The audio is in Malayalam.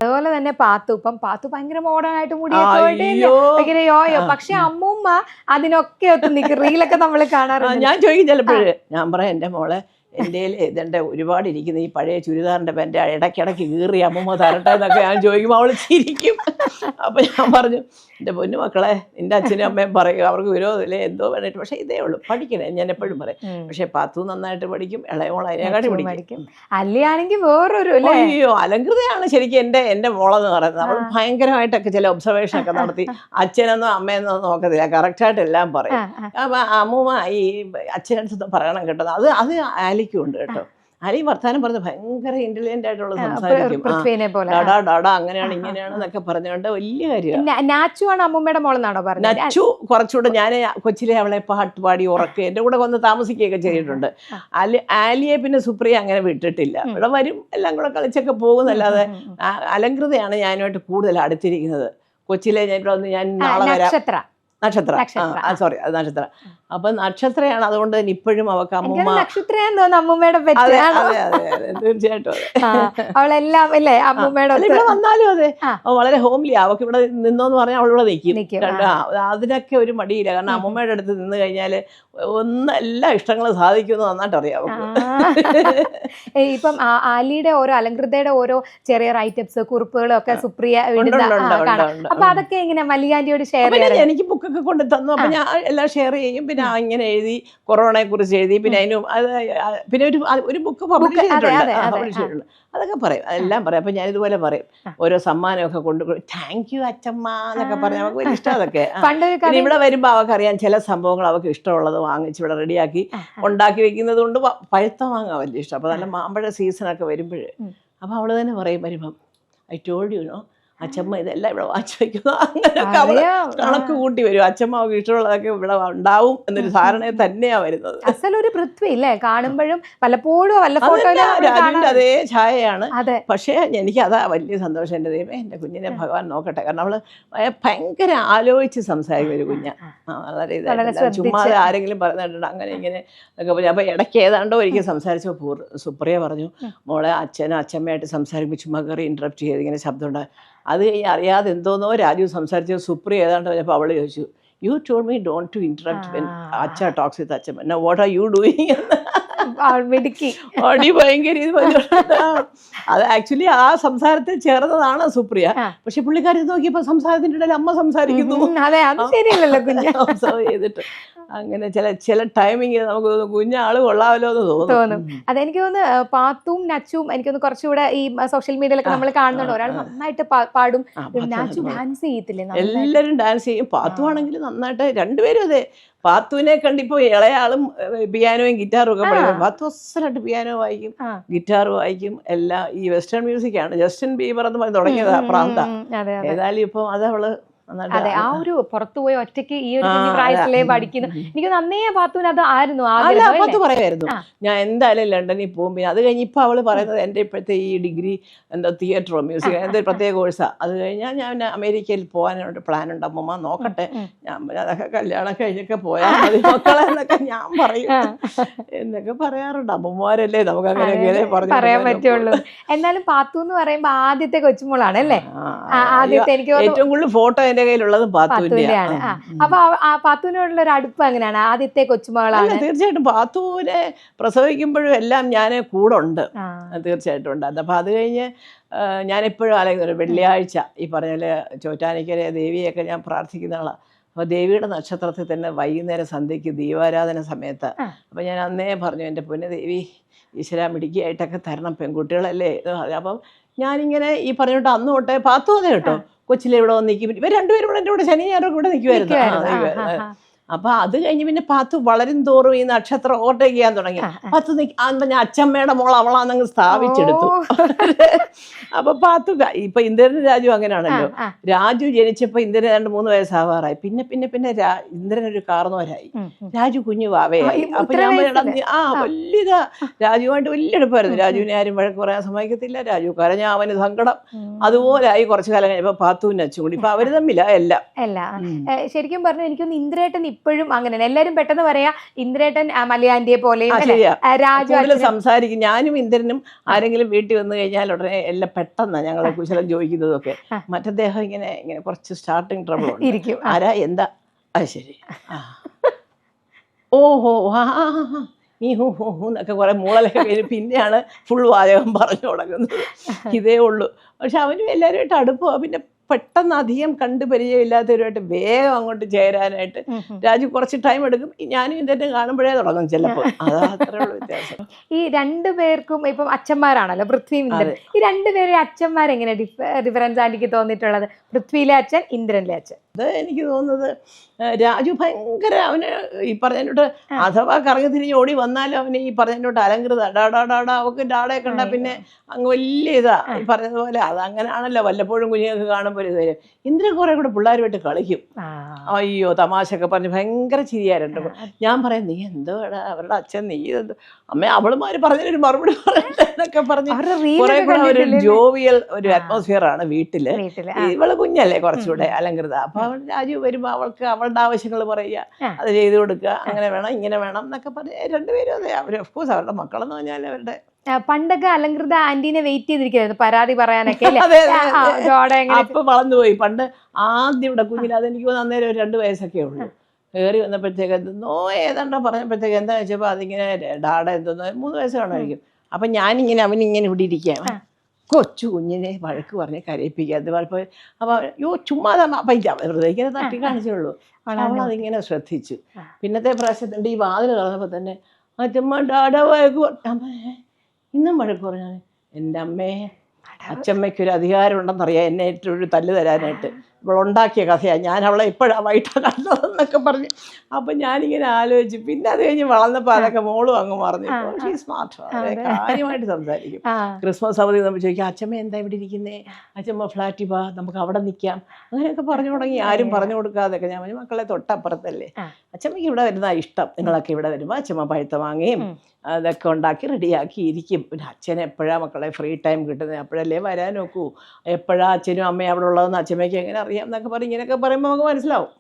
അതുപോലെ തന്നെ പാത്തു ഭയങ്കര മോഡേൺ ആയിട്ട് മുടിയൊക്കെ ഭയങ്കര യോയോ. പക്ഷെ അമ്മൂമ്മ അതിനൊക്കെ ഒത്ത് നിൽക്കും. റീലൊക്കെ നമ്മൾ കാണാറുണ്ട്. ഞാൻ ചോദിക്കും ചിലപ്പോഴ്, ഞാൻ പറയാം എൻ്റെ മോളെ എൻ്റെ ഇതെൻ്റെ ഒരുപാട് ഇരിക്കുന്ന ഈ പഴയ ചുരിദാറിൻ്റെ എൻ്റെ ഇടയ്ക്കിടയ്ക്ക് കീറി അമ്മൂമ്മ തരട്ടെ എന്നൊക്കെ ഞാൻ ചോദിക്കുമ്പോൾ അവൾ ചിരിക്കും. അപ്പം ഞാൻ പറഞ്ഞു, എൻ്റെ പൊന്നു മക്കളെ, നിൻ്റെ അച്ഛനും അമ്മയും പറയും, അവർക്ക് വിരോധമില്ലേ എന്തോ വേണ്ടിയിട്ട്, പക്ഷേ ഇതേ ഉള്ളൂ, പഠിക്കണേ, ഞാൻ എപ്പോഴും പറയും. പക്ഷേ പാത്തു നന്നായിട്ട് പഠിക്കും, ഇളയമോൾ അതിനെക്കാട്ടി പഠിക്കും. അല്ലയാണെങ്കിൽ വേറൊരു അയ്യോ അലങ്കൃതയാണ് ശരിക്കും എൻ്റെ മോളെന്ന് പറയുന്നത്. അവൾ ഭയങ്കരമായിട്ടൊക്കെ ചില ഒബ്സർവേഷനൊക്കെ നടത്തി അച്ഛനെന്നോ അമ്മയെന്നോ നോക്കത്തില്ല, കറക്റ്റായിട്ട് എല്ലാം പറയും. അപ്പം അമ്മൂമ്മ ഈ അച്ഛനടുത്ത് പറയണം കേട്ടോ. അത് ആലിക്കും ഉണ്ട് കേട്ടോ. ആലി വർത്താനം പറഞ്ഞ് ഭയങ്കര ഇന്റലിജന്റ് ആയിട്ടുള്ള സംസാരിക്കും. ഡാടാ അങ്ങനെയാണ് ഇങ്ങനെയാണെന്നൊക്കെ പറഞ്ഞുകൊണ്ട് വലിയ കാര്യമാണ്. നാച്ചുവാണ് അമ്മൂമ്മയുടെ മോളെന്നാണോ പറഞ്ഞത്? നച്ചു കുറച്ചുകൂടെ ഞാൻ കൊച്ചിലെ അവളെ പാട്ട് പാടി ഉറക്കുക, എൻ്റെ കൂടെ വന്ന് താമസിക്കുകയൊക്കെ ചെയ്തിട്ടുണ്ട്. ആലിയെ പിന്നെ സുപ്രിയ അങ്ങനെ വിട്ടിട്ടില്ല. ഇവിടെ വരും, എല്ലാം കൂടെ കളിച്ചൊക്കെ പോകുന്നല്ലാതെ അലങ്കൃതയാണ് ഞാനുമായിട്ട് കൂടുതൽ അടുത്തിരിക്കുന്നത്. കൊച്ചിലെ ഞാൻ നാളെ വരാം. നക്ഷത്ര സോറി, അത് നക്ഷത്ര. അപ്പൊ നക്ഷത്രയാണ്. അതുകൊണ്ട് തന്നെ ഇപ്പോഴും അവക്ക് അമ്മൂമ്മ അമ്മൂമ്മയുടെ തീർച്ചയായിട്ടും അവളെല്ലാം അല്ലേ അമ്മൂമ്മയുടെ ഇവിടെ വന്നാലും അതെ, വളരെ ഹോംലി. അവക്ക് ഇവിടെ നിന്നോന്ന് പറഞ്ഞാൽ അവളിവിടെ നിൽക്കും. അതിനൊക്കെ ഒരു മടിയില്ല. കാരണം അമ്മൂമ്മയുടെ അടുത്ത് നിന്ന് കഴിഞ്ഞാല് എല്ലാ ഇഷ്ടങ്ങളും സാധിക്കുമെന്ന് നന്നായിട്ട് അറിയാം അവക്ക്. ഇപ്പം ആലിയുടെ ഓരോ അലങ്കൃതയുടെ ഓരോ ചെറിയ ഐറ്റംസ് കുറിപ്പുകളും ഒക്കെ സുപ്രിയ അപ്പൊ അതൊക്കെ എങ്ങനെ മല്ലികാന്റിയോട് ഷെയർ ചെയ്യാൻ? എനിക്ക് ബുക്കൊക്കെ കൊണ്ട് തന്നു. അപ്പൊ ഞാൻ എല്ലാം ഷെയർ ചെയ്യും. പിന്നെ ഇങ്ങനെ എഴുതി, കൊറോണയെ കുറിച്ച് എഴുതി, പിന്നെ അതിനും പിന്നെ ഒരു ബുക്ക് പബ്ലിഷ് ചെയ്തിട്ടുണ്ട്. അതൊക്കെ പറയും, അതെല്ലാം പറയും. അപ്പൊ ഞാൻ ഇതുപോലെ പറയും, ഓരോ സമ്മാനമൊക്കെ കൊണ്ടുപോയി താങ്ക് യു അച്ഛമ്മ എന്നൊക്കെ പറഞ്ഞ് നമുക്ക് വലിയ ഇഷ്ടം അതൊക്കെ. പിന്നെ ഇവിടെ വരുമ്പോൾ അവക്കറിയാം ചില സംഭവങ്ങൾ അവർക്ക് ഇഷ്ടമുള്ളത് വാങ്ങിച്ച് ഇവിടെ റെഡിയാക്കി ഉണ്ടാക്കി വെക്കുന്നത് കൊണ്ട് പഴുത്ത വാങ്ങാൻ വലിയ ഇഷ്ടം. അപ്പൊ നല്ല മാമ്പഴ സീസണൊക്കെ വരുമ്പോഴേ അപ്പൊ അവള് തന്നെ പറയും വരുമ്പം, ഐ ടോൾഡ് യു നോ അച്ഛമ്മ ഇതെല്ലാം ഇവിടെ വാങ്ങിച്ചു വയ്ക്കുന്നു. അങ്ങനെയൊക്കെ അവള് കണക്ക് കൂട്ടി വരും. അച്ഛമ്മ അവർക്ക് ഇഷ്ടമുള്ളതൊക്കെ ഇവിടെ ഉണ്ടാവും എന്നൊരു ധാരണ തന്നെയാ വരുന്നത്. അസലൊരു പൃഥ്വി ഇല്ലേ, കാണുമ്പോഴും പലപ്പോഴും രാജുവിന്റെ അതേ ഛായയാണ്. പക്ഷേ എനിക്ക് അതാ വലിയ സന്തോഷം. എൻ്റെ ദൈവമേ, എൻ്റെ കുഞ്ഞിനെ ഭഗവാൻ നോക്കട്ടെ. കാരണം അവള് ഭയങ്കര ആലോചിച്ച് സംസാരിക്കും ഒരു കുഞ്ഞ. വളരെ ഇതായിട്ട് ചുമ്മാതെ ആരെങ്കിലും പറഞ്ഞിട്ടുണ്ട് അങ്ങനെ ഇങ്ങനെ എന്നൊക്കെ പറഞ്ഞു. അപ്പൊ ഇടയ്ക്ക് ഏതാണ്ടോ ഒരിക്കൽ സംസാരിച്ചപ്പോൾ സുപ്രിയ പറഞ്ഞു, മോളെ അച്ഛനും അച്ഛമ്മയായിട്ട് സംസാരിക്കുമ്പോൾ ചുമ്മാ കയറി ഇന്ററപ്റ്റ് ചെയ്ത് ഇങ്ങനെ ശബ്ദം ഉണ്ടായി. അത് കഴിഞ്ഞ് അറിയാതെ എന്തോന്നോ രാജു സംസാരിച്ച സുപ്രിയ ഏതാണ്ട് പറഞ്ഞപ്പോൾ അവള് ചോദിച്ചു, you told me don't to interrupt when അച്ഛ ടോക്സ് വിത്ത് അച്ഛൻ. Now what are you doing എന്ന് അടി ഭയങ്കര ഇത് അത് ആക്ച്വലി ആ സംസാരത്തിൽ ചേർന്നതാണ് സുപ്രിയ. പക്ഷെ പുള്ളിക്കാരി നോക്കിയപ്പോ സംസാരത്തിന്റെ ഇടയിൽ അമ്മ സംസാരിക്കുന്നു ഒബ്സർവ് ചെയ്തിട്ട്. അങ്ങനെ ചില ടൈമിങ്ങിൽ നമുക്ക് കുഞ്ഞാള് കൊള്ളാമല്ലോ എന്ന് തോന്നും. അതെനിക്ക് തോന്നുന്നു പാത്തും നച്ചും എനിക്കൊന്ന് കുറച്ചുകൂടെ ഈ സോഷ്യൽ മീഡിയയിലൊക്കെ നമ്മൾ കാണുന്നുണ്ട്. ഒരാൾ നന്നായിട്ട് പാടും, നാച്ചു ഡാൻസ് ചെയ്യത്തില്ലേ? എല്ലാരും ഡാൻസ് ചെയ്യും. പാത്തു ആണെങ്കിൽ നന്നായിട്ട് രണ്ടുപേരും അതെ. പാത്തുവിനെ കണ്ടിപ്പോ ഇളയാളും പിയാനോയും ഗിറ്റാറും ഒക്കെ പഠിക്കും. പാത്തു അസലായിട്ട് പിയാനോ വായിക്കും, ഗിറ്റാർ വായിക്കും, എല്ലാം. ഈ വെസ്റ്റേൺ മ്യൂസിക്കാണ്. ജസ്റ്റിൻ ബീബർ എന്ന് പറഞ്ഞ് തുടങ്ങിയതാ പ്രാന്ത. ഏതായാലും ഇപ്പൊ അതവള് അതെ ആ ഒരു പുറത്തുപോയി ഒറ്റയ്ക്ക് ഈ ഒരു പ്രായത്തിലേ പഠിക്കുന്നു. എനിക്ക് നന്നേ പാത്തുവിന് അത് ആയിരുന്നു പാത്തു പറയായിരുന്നു, ഞാൻ എന്തായാലും ലണ്ടനിൽ പോകും. പിന്നെ അത് കഴിഞ്ഞ് ഇപ്പൊ അവള് പറയുന്നത് എൻ്റെ ഇപ്പോഴത്തെ ഈ ഡിഗ്രി എന്താ തിയേറ്ററോ മ്യൂസിക് എന്തൊരു പ്രത്യേക കോഴ്സാ. അത് കഴിഞ്ഞാൽ ഞാൻ അമേരിക്കയിൽ പോകാനായിട്ട് പ്ലാൻ ഉണ്ട് അമ്മമ്മ, നോക്കട്ടെ, ഞാൻ അതൊക്കെ കല്യാണം കഴിഞ്ഞൊക്കെ പോയാൽ മതി മക്കളെ എന്നൊക്കെ ഞാൻ പറയും എന്നൊക്കെ പറയാറുണ്ട്. അമ്മമാരല്ലേ, നമുക്ക് അങ്ങനെയൊക്കെ പറയാൻ പറ്റുള്ളൂ. എന്നാലും പാത്തു എന്ന് പറയുമ്പോ ആദ്യത്തെ കൊച്ചുമോളാണ് അല്ലേ? ആദ്യത്തെ എനിക്ക് ഏറ്റവും കൂടുതൽ ഫോട്ടോ എന്റെ കയ്യിലുള്ളത് പാത്തുവിന്റെയാണ്. അപ്പൊ പാത്തുവിനോടുള്ള ഒരു അടുപ്പം എങ്ങനെയാണ്? ആദ്യത്തെ കൊച്ചുമകളാണ്. തീർച്ചയായിട്ടും പാത്തുവിനെ പ്രസവിക്കുമ്പോഴും എല്ലാം ഞാൻ കൂടെ ഉണ്ട്, തീർച്ചയായിട്ടും ഉണ്ട്. അപ്പൊ അത് കഴിഞ്ഞ് ഞാനെപ്പോഴും ആലോചിക്കുന്നു, വെള്ളിയാഴ്ച ഈ പറഞ്ഞ ചോറ്റാനിക്കരെ ദേവിയൊക്കെ ഞാൻ പ്രാർത്ഥിക്കുന്ന ആളാണ്. അപ്പോൾ ദേവിയുടെ നക്ഷത്രത്തിൽ തന്നെ വൈകുന്നേരം സന്ധ്യയ്ക്ക് ദീപാരാധന സമയത്ത് അപ്പം ഞാൻ അന്നേ പറഞ്ഞു, എൻ്റെ പൊന്നെ ദേവി ഈശ്വര മിടുക്കിയായിട്ടൊക്കെ തരണം, പെൺകുട്ടികളല്ലേ. അപ്പം ഞാനിങ്ങനെ ഈ പറഞ്ഞിട്ട് അന്ന് തൊട്ടേ പാത്തു അതെ കേട്ടോ, കൊച്ചിലെ ഇവിടെ വന്ന് നിൽക്കും. ഇവർ രണ്ടുപേരും കൂടെ എൻ്റെ കൂടെ ശനി ഞായറൊക്കെ ഇവിടെ നിൽക്കുമായിരുന്നു. അപ്പൊ അത് കഴിഞ്ഞ് പിന്നെ പാത്തു വളരും തോറും ഈ നക്ഷത്രം ഓവർടേക്ക് ചെയ്യാൻ തുടങ്ങി. പാത്തു ഞാൻ അച്ഛമ്മയുടെ മോൾ അവളാന്നങ്ങ് സ്ഥാപിച്ചെടുത്തു. അപ്പൊ പാത്തു ഇപ്പൊ ഇന്ദ്രൻ രാജു അങ്ങനെയാണല്ലോ. രാജു ജനിച്ചപ്പോ ഇന്ദ്രൻ 2-3 വയസ്സാവാറായി. പിന്നെ പിന്നെ പിന്നെ ഇന്ദ്രൻ ഒരു കാർന്നോരായി, രാജു കുഞ്ഞു വാവയായി. അപ്പൊ ഞാൻ വലിയതാ, രാജുവായിട്ട് വലിയ എടുപ്പായിരുന്നു. രാജുവിനെ ആരും വഴക്ക് പറയാൻ സമ്മതിക്കത്തില്ല. രാജു കരഞ്ഞ അവന് സങ്കടം. അതുപോലെ ആയി കുറച്ചു കാലം കഴിഞ്ഞപ്പോ പാത്തുവിന് അച്ഛൻ കൂടി. ഇപ്പൊ അവര് തമ്മിലാ എല്ലാം. ശരിക്കും പറഞ്ഞു എനിക്കൊന്ന് ഇന്ദ്രേട്ടൻ ഇപ്പോഴും അങ്ങനെയാണ്. എല്ലാരും പെട്ടെന്ന് പറയാ ഇന്ദ്രേട്ടൻ മലയാന്റിയെ പോലെയും രാജു കൂടുതൽ സംസാരിക്കും. ഞാനും ഇന്ദ്രനും ആരെങ്കിലും വീട്ടിൽ വന്നു കഴിഞ്ഞാൽ ഉടനെ എല്ലാം പെട്ടെന്നാണ് ഞങ്ങളെ കുശലം ചോദിക്കുന്നതൊക്കെ. മറ്റദ്ദേഹം ഇങ്ങനെ ഇങ്ങനെ കുറച്ച് സ്റ്റാർട്ടിങ് ട്രബിൾ ഇരിക്കും. ആരാ എന്താ അത് ശരി ഓഹോ ഈ ഹൂ ഹൂ ഹൂ എന്നൊക്കെ കുറെ മൂളലൊക്കെ വരും. പിന്നെയാണ് ഫുൾ വാചകം പറഞ്ഞു തുടങ്ങുന്നത്. ഇതേ ഉള്ളൂ. പക്ഷെ അവനും എല്ലാവരുമായിട്ട് അടുപ്പമാണ്. പിന്നെ പെട്ടെന്ന് അധികം കണ്ട് പരിചയമില്ലാത്തവരുമായിട്ട് വേഗം അങ്ങോട്ട് ചേരാനായിട്ട് രാജു കുറച്ച് ടൈം എടുക്കും. ഞാനും ഇതെന്നെ കാണുമ്പോഴേ തുടങ്ങും ചിലപ്പോൾ. അതാ അത്രേ ഉള്ളൂ വ്യത്യാസം. ഈ രണ്ടുപേർക്കും ഇപ്പം അച്ഛന്മാരാണല്ലോ, പൃഥ്വിയും ഇന്ദ്രൻ. ഈ രണ്ടുപേരെ അച്ഛന്മാരെങ്ങനെ ഡിഫറൻസ് ആന്റിക്ക് തോന്നിയിട്ടുള്ളത്? പൃഥ്വിയിലെ അച്ഛൻ, ഇന്ദ്രനിലെ അച്ഛൻ. അത് എനിക്ക് തോന്നുന്നത് രാജു ഭയങ്കര അവന് ഈ പറഞ്ഞോട്ട് അഥവാ കറങ്ങി തിരിഞ്ഞ് ഓടി വന്നാലും അവന് ഈ പറഞ്ഞോട്ട് അലങ്കൃത ഡാടാ അവക്ക് ഡാഡയെ കണ്ടാൽ പിന്നെ അങ്ങ് വലിയ ഇതാ ഈ പറഞ്ഞതുപോലെ. അത് അങ്ങനെയാണല്ലോ വല്ലപ്പോഴും കുഞ്ഞുങ്ങൾക്ക് കാണുമ്പോൾ ഇത് വരും. ഇന്ദ്രൻ കുറെ കൂടെ പിള്ളേരുമായിട്ട് കളിക്കും. അയ്യോ തമാശയൊക്കെ പറഞ്ഞ് ഭയങ്കര ചിരിയാറുണ്ട്. ഞാൻ പറയാം നീ എന്തോ അവരുടെ അച്ഛൻ നീ എന്തോ അമ്മ അവളുമാര് പറഞ്ഞൊരു മറുപടി പറയട്ടെ എന്നൊക്കെ പറഞ്ഞ് കുറെ കൂടെ ഒരു ജോവിയൽ ഒരു അറ്റ്മോസ്ഫിയർ ആണ് വീട്ടില്. ഇവള് കുഞ്ഞല്ലേ കുറച്ചുകൂടെ അലങ്കൃത. അപ്പൊ അവൾ രാജു വരുമ്പോ അവൾക്ക് അവളുടെ ആവശ്യങ്ങൾ പറയുക, അത് ചെയ്തു കൊടുക്കുക, അങ്ങനെ വേണം ഇങ്ങനെ വേണം എന്നൊക്കെ പറഞ്ഞ് രണ്ടുപേരും അതെ. അവർ ഓഫ്കോഴ്സ് അവരുടെ മക്കളെന്ന് പറഞ്ഞാൽ അവരുടെ പണ്ടൊക്കെ അലങ്കൃത ആന്റീനെ വെയിറ്റ് ചെയ്തിരിക്കുന്നു പരാതി പറയാനൊക്കെ. അപ്പൊ വളർന്നുപോയി. പണ്ട് ആദ്യം ഇവിടെ കുഞ്ഞിന് അതെനിക്ക് അന്നേരം ഒരു 2 വയസ്സൊക്കെ ഉള്ളൂ. കയറി വന്നപ്പോഴത്തേക്ക് എന്തോ ഏതാണ്ടോ പറഞ്ഞപ്പോഴത്തേക്ക് എന്താ വെച്ചപ്പോൾ അതിങ്ങനെ ഡാഡ എന്തോന്നോ 3 വയസ്സ് കാണുമായിരിക്കും. അപ്പം ഞാനിങ്ങനെ അവനിങ്ങനെ ഇവിടെ ഇരിക്കാം. കൊച്ചു കുഞ്ഞിനെ വഴക്ക് പറഞ്ഞ് കരയിപ്പിക്കുക. അത് പലപ്പോൾ അപ്പോൾ യോ ചുമ്മാതാ പൈറ്റ വെറുതെ ഇങ്ങനെ തട്ടി കാണിച്ചുള്ളൂ. അവളതിങ്ങനെ ശ്രദ്ധിച്ചു. പിന്നത്തെ പ്രാവശ്യത്തിൻ്റെ ഈ വാതിൽ തുറന്നപ്പോൾ തന്നെ അച്ഛമ്മ ഡാഡ വഴക്ക് ഇന്നും വഴക്ക് പറഞ്ഞാൽ എൻ്റെ അമ്മേ അച്ഛമ്മയ്ക്കൊരു അധികാരം ഉണ്ടെന്നറിയാം എന്നെ ഏറ്റവും തല്ല് തരാനായിട്ട്. ഇവളുണ്ടാക്കിയ കഥയാണ്, ഞാൻ അവളെ എപ്പോഴാണ് വൈകിട്ട് കണ്ടതെന്നൊക്കെ പറഞ്ഞു. അപ്പം ഞാനിങ്ങനെ ആലോചിച്ചു. പിന്നെ അത് കഴിഞ്ഞ് വളർന്നപ്പോൾ അതൊക്കെ മോളും അങ്ങ് മറന്നു. സ്മാർട്ട് കാര്യമായിട്ട് സംസാരിക്കും. ക്രിസ്മസ് അവധി നമ്മൾ ചോദിക്കാം അച്ഛമ്മ എന്താ ഇവിടെ ഇരിക്കുന്നേ, അച്ഛമ്മ ഫ്ലാറ്റിൽ വാ നമുക്ക് അവിടെ നിൽക്കാം, അങ്ങനെയൊക്കെ പറഞ്ഞു തുടങ്ങി. ആരും പറഞ്ഞു കൊടുക്കാതൊക്കെ ഞാൻ പറഞ്ഞു മക്കളെ തൊട്ടപ്പുറത്തല്ലേ, അച്ഛമ്മയ്ക്ക് ഇവിടെ വരുന്നതാണ് ഇഷ്ടം, നിങ്ങളൊക്കെ ഇവിടെ വരുമ്പോൾ അച്ഛമ്മ പഴുത്ത വാങ്ങുകയും അതൊക്കെ ഉണ്ടാക്കി റെഡിയാക്കി ഇരിക്കും. പിന്നെ അച്ഛൻ എപ്പോഴാണ് മക്കളെ ഫ്രീ ടൈം കിട്ടുന്നത്, അപ്പോഴല്ലേ വരാൻ നോക്കൂ, എപ്പോഴാണ് അച്ഛനും അമ്മയും അവിടെ ഉള്ളതെന്ന് അച്ഛമ്മയ്ക്ക് എങ്ങനെ അറിയാം എന്നൊക്കെ പറയും. ഇങ്ങനെയൊക്കെ പറയുമ്പോൾ നമുക്ക് മനസ്സിലാവും.